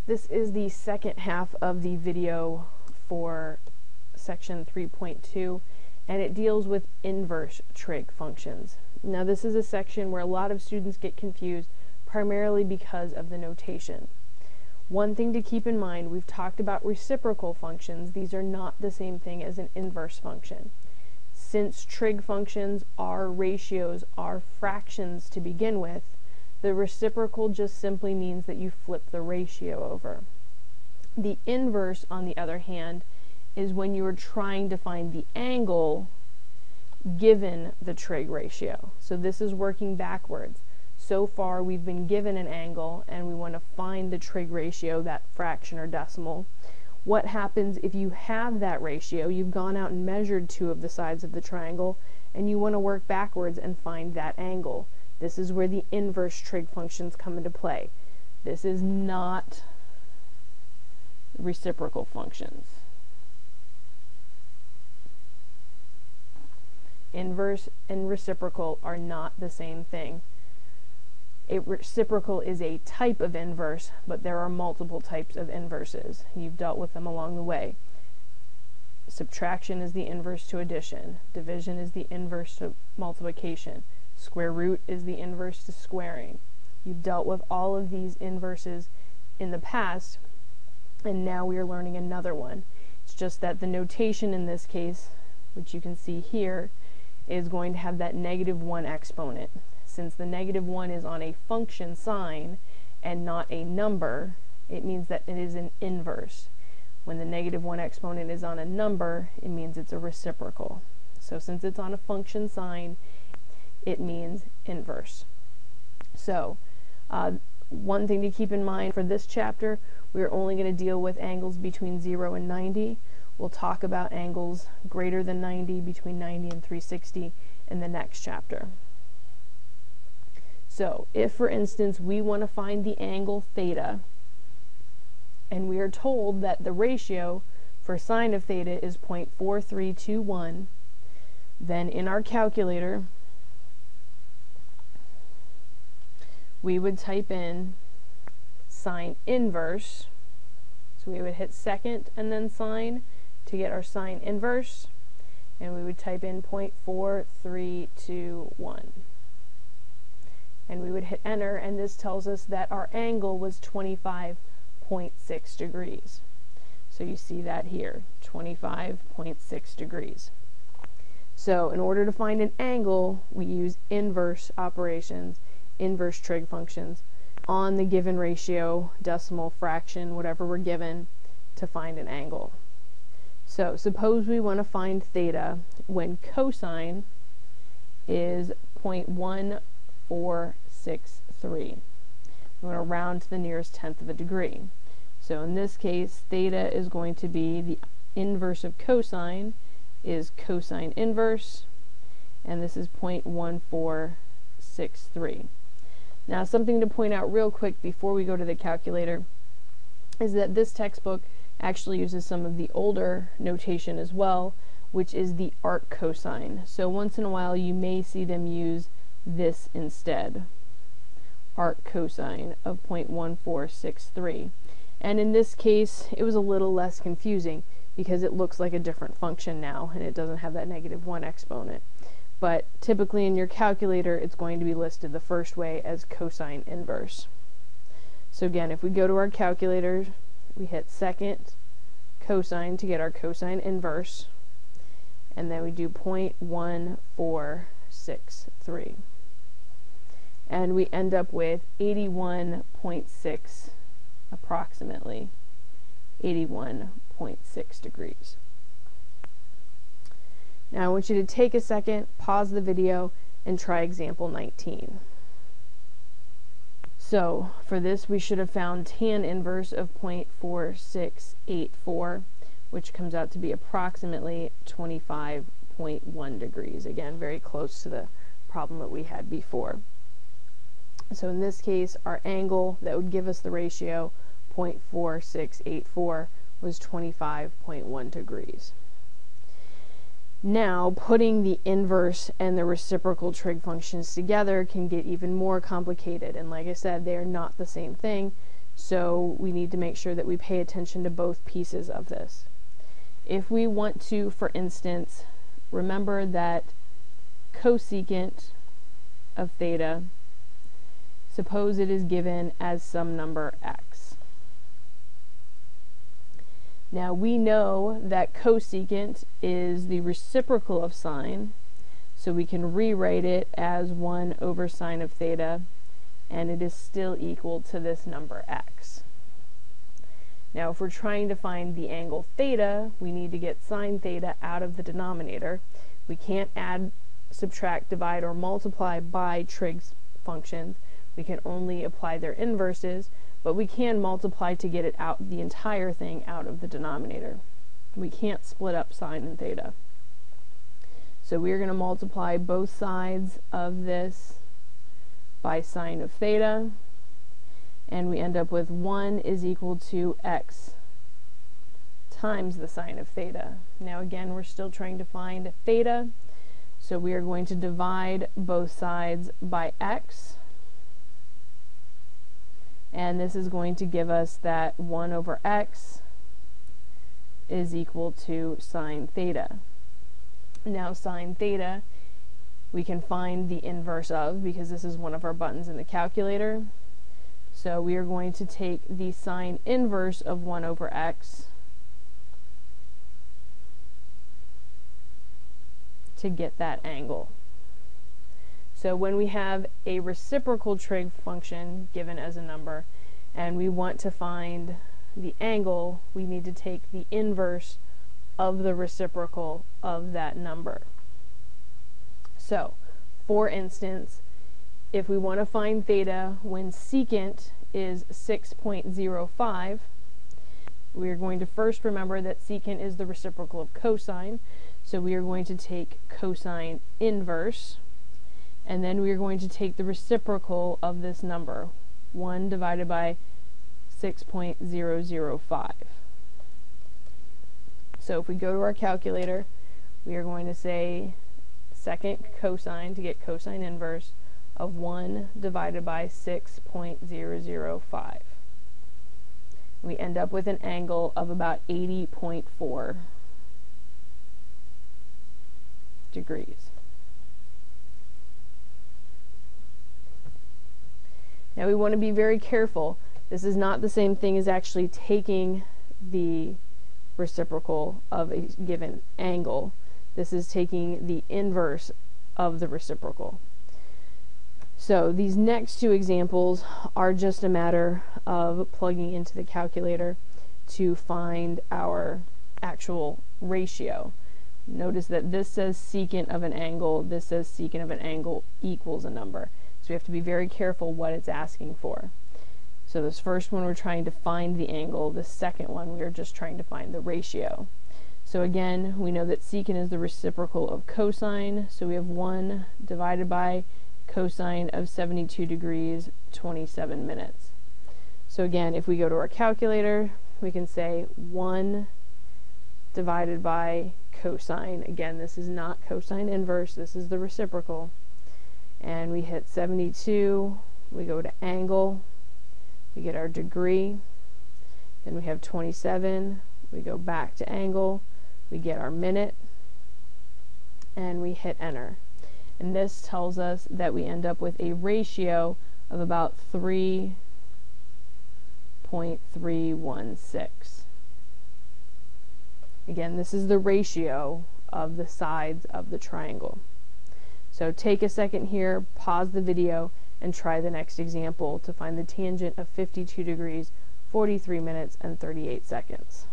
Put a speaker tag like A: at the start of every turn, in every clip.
A: This is the second half of the video for section 3.2, and it deals with inverse trig functions. Now this is a section where a lot of students get confused, primarily because of the notation. One thing to keep in mind, we've talked about reciprocal functions. These are not the same thing as an inverse function. Since trig functions are ratios, are fractions to begin with, the reciprocal just simply means that you flip the ratio over. The inverse, on the other hand, is when you are trying to find the angle given the trig ratio. So this is working backwards. So far we've been given an angle and we want to find the trig ratio, that fraction or decimal. What happens if you have that ratio, you've gone out and measured two of the sides of the triangle, and you want to work backwards and find that angle? This is where the inverse trig functions come into play. This is not reciprocal functions. Inverse and reciprocal are not the same thing. A reciprocal is a type of inverse, but there are multiple types of inverses. You've dealt with them along the way. Subtraction is the inverse to addition. Division is the inverse to multiplication. Square root is the inverse to squaring. You've dealt with all of these inverses in the past, and now we are learning another one. It's just that the notation in this case, which you can see here, is going to have that -1 exponent. Since the -1 is on a function sign and not a number, it means that it is an inverse. When the -1 exponent is on a number, it means it's a reciprocal. So since it's on a function sign, it means inverse. So one thing to keep in mind for this chapter, we're only going to deal with angles between 0 and 90. We'll talk about angles greater than 90, between 90 and 360 in the next chapter. So if, for instance, we want to find the angle theta, and we are told that the ratio for sine of theta is 0.4321, then in our calculator, we would type in sine inverse. So we would hit second and then sine to get our sine inverse, and we would type in 0.4321. And we would hit enter, and this tells us that our angle was 25.6 degrees. So you see that here, 25.6 degrees. So in order to find an angle, we use inverse operations, inverse trig functions, on the given ratio, decimal, fraction, whatever we're given, to find an angle. So suppose we want to find theta when cosine is 0.1463. We want to round to the nearest tenth of a degree. So in this case, theta is going to be the inverse of cosine is cosine inverse, and this is 0.1463. Now, something to point out real quick before we go to the calculator is that this textbook actually uses some of the older notation as well, which is the arc cosine. So once in a while you may see them use this instead, arc cosine of 0.1463. And in this case, it was a little less confusing because it looks like a different function now, and it doesn't have that -1 exponent. But typically in your calculator, it's going to be listed the first way as cosine inverse. So again, if we go to our calculators, we hit second cosine to get our cosine inverse, and then we do 0.1463. And we end up with 81.6, approximately 81.6 degrees. Now I want you to take a second, pause the video, and try example 19. So for this, we should have found tan inverse of 0.4684, which comes out to be approximately 25.1 degrees. Again, very close to the problem that we had before. So in this case, our angle that would give us the ratio 0.4684 was 25.1 degrees. Now, putting the inverse and the reciprocal trig functions together can get even more complicated, and like I said, they are not the same thing. So we need to make sure that we pay attention to both pieces of this. If we want to, for instance, remember that cosecant of theta, suppose it is given as some number x. Now we know that cosecant is the reciprocal of sine, so we can rewrite it as 1 over sine of theta, and it is still equal to this number x. Now if we're trying to find the angle theta, we need to get sine theta out of the denominator. We can't add, subtract, divide, or multiply by trig functions. We can only apply their inverses, but we can multiply to get it out, the entire thing out of the denominator. We can't split up sine and theta. So we're going to multiply both sides of this by sine of theta, and we end up with 1 is equal to x times the sine of theta. Now again, we're still trying to find theta, so we are going to divide both sides by x, and this is going to give us that 1 over x is equal to sine theta. Now sine theta we can find the inverse of, because this is one of our buttons in the calculator. So we are going to take the sine inverse of 1 over x to get that angle. So when we have a reciprocal trig function given as a number and we want to find the angle, we need to take the inverse of the reciprocal of that number. So, for instance, if we want to find theta when secant is 6.05, we are going to first remember that secant is the reciprocal of cosine, so we are going to take cosine inverse, and then we are going to take the reciprocal of this number, 1 divided by 6.005. So if we go to our calculator, we are going to say second cosine to get cosine inverse of 1 divided by 6.005. We end up with an angle of about 80.4 degrees. Now we want to be very careful. This is not the same thing as actually taking the reciprocal of a given angle. This is taking the inverse of the reciprocal. So these next two examples are just a matter of plugging into the calculator to find our actual ratio. Notice that this says secant of an angle, this says secant of an angle equals a number. So we have to be very careful what it's asking for. So this first one we're trying to find the angle, the second one we are just trying to find the ratio. So again, we know that secant is the reciprocal of cosine, so we have 1 divided by cosine of 72 degrees, 27 minutes. So again, if we go to our calculator, we can say 1 divided by cosine. Again, this is not cosine inverse, this is the reciprocal. And we hit 72, we go to angle, we get our degree, then we have 27, we go back to angle, we get our minute, and we hit enter. And this tells us that we end up with a ratio of about 3.316. Again, this is the ratio of the sides of the triangle. So take a second here, pause the video, and try the next example to find the tangent of 52 degrees, 43 minutes, and 38 seconds.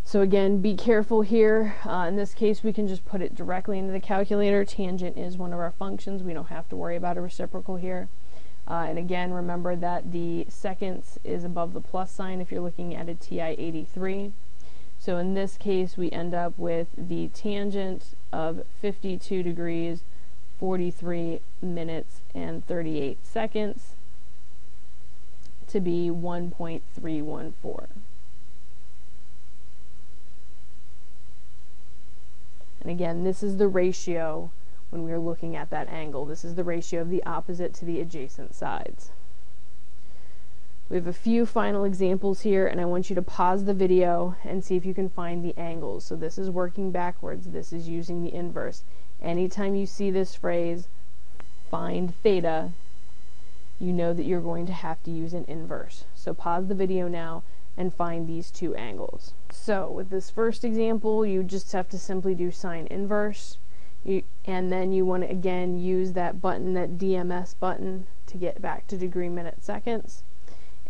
A: So again, be careful here. In this case, we can just put it directly into the calculator. Tangent is one of our functions. We don't have to worry about a reciprocal here. And again, remember that the seconds is above the plus sign if you're looking at a TI-83. So in this case, we end up with the tangent of 52 degrees, 43 minutes, and 38 seconds to be 1.314. And again, this is the ratio when we are looking at that angle. This is the ratio of the opposite to the adjacent sides. We have a few final examples here, and I want you to pause the video and see if you can find the angles. So this is working backwards. This is using the inverse. Anytime you see this phrase, find theta, you know that you're going to have to use an inverse. So pause the video now and find these two angles. So with this first example, you just have to simply do sine inverse. And then you want to again use that button, that DMS button, to get back to degree, minute, seconds.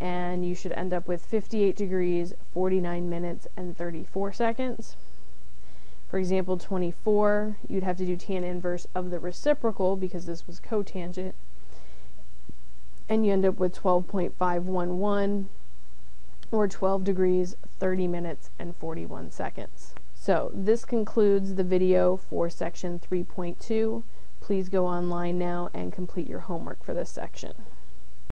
A: And you should end up with 58 degrees, 49 minutes, and 34 seconds. For example 24, you'd have to do tan inverse of the reciprocal because this was cotangent. And you end up with 12.511, or 12 degrees, 30 minutes, and 41 seconds. So this concludes the video for section 3.2. Please go online now and complete your homework for this section.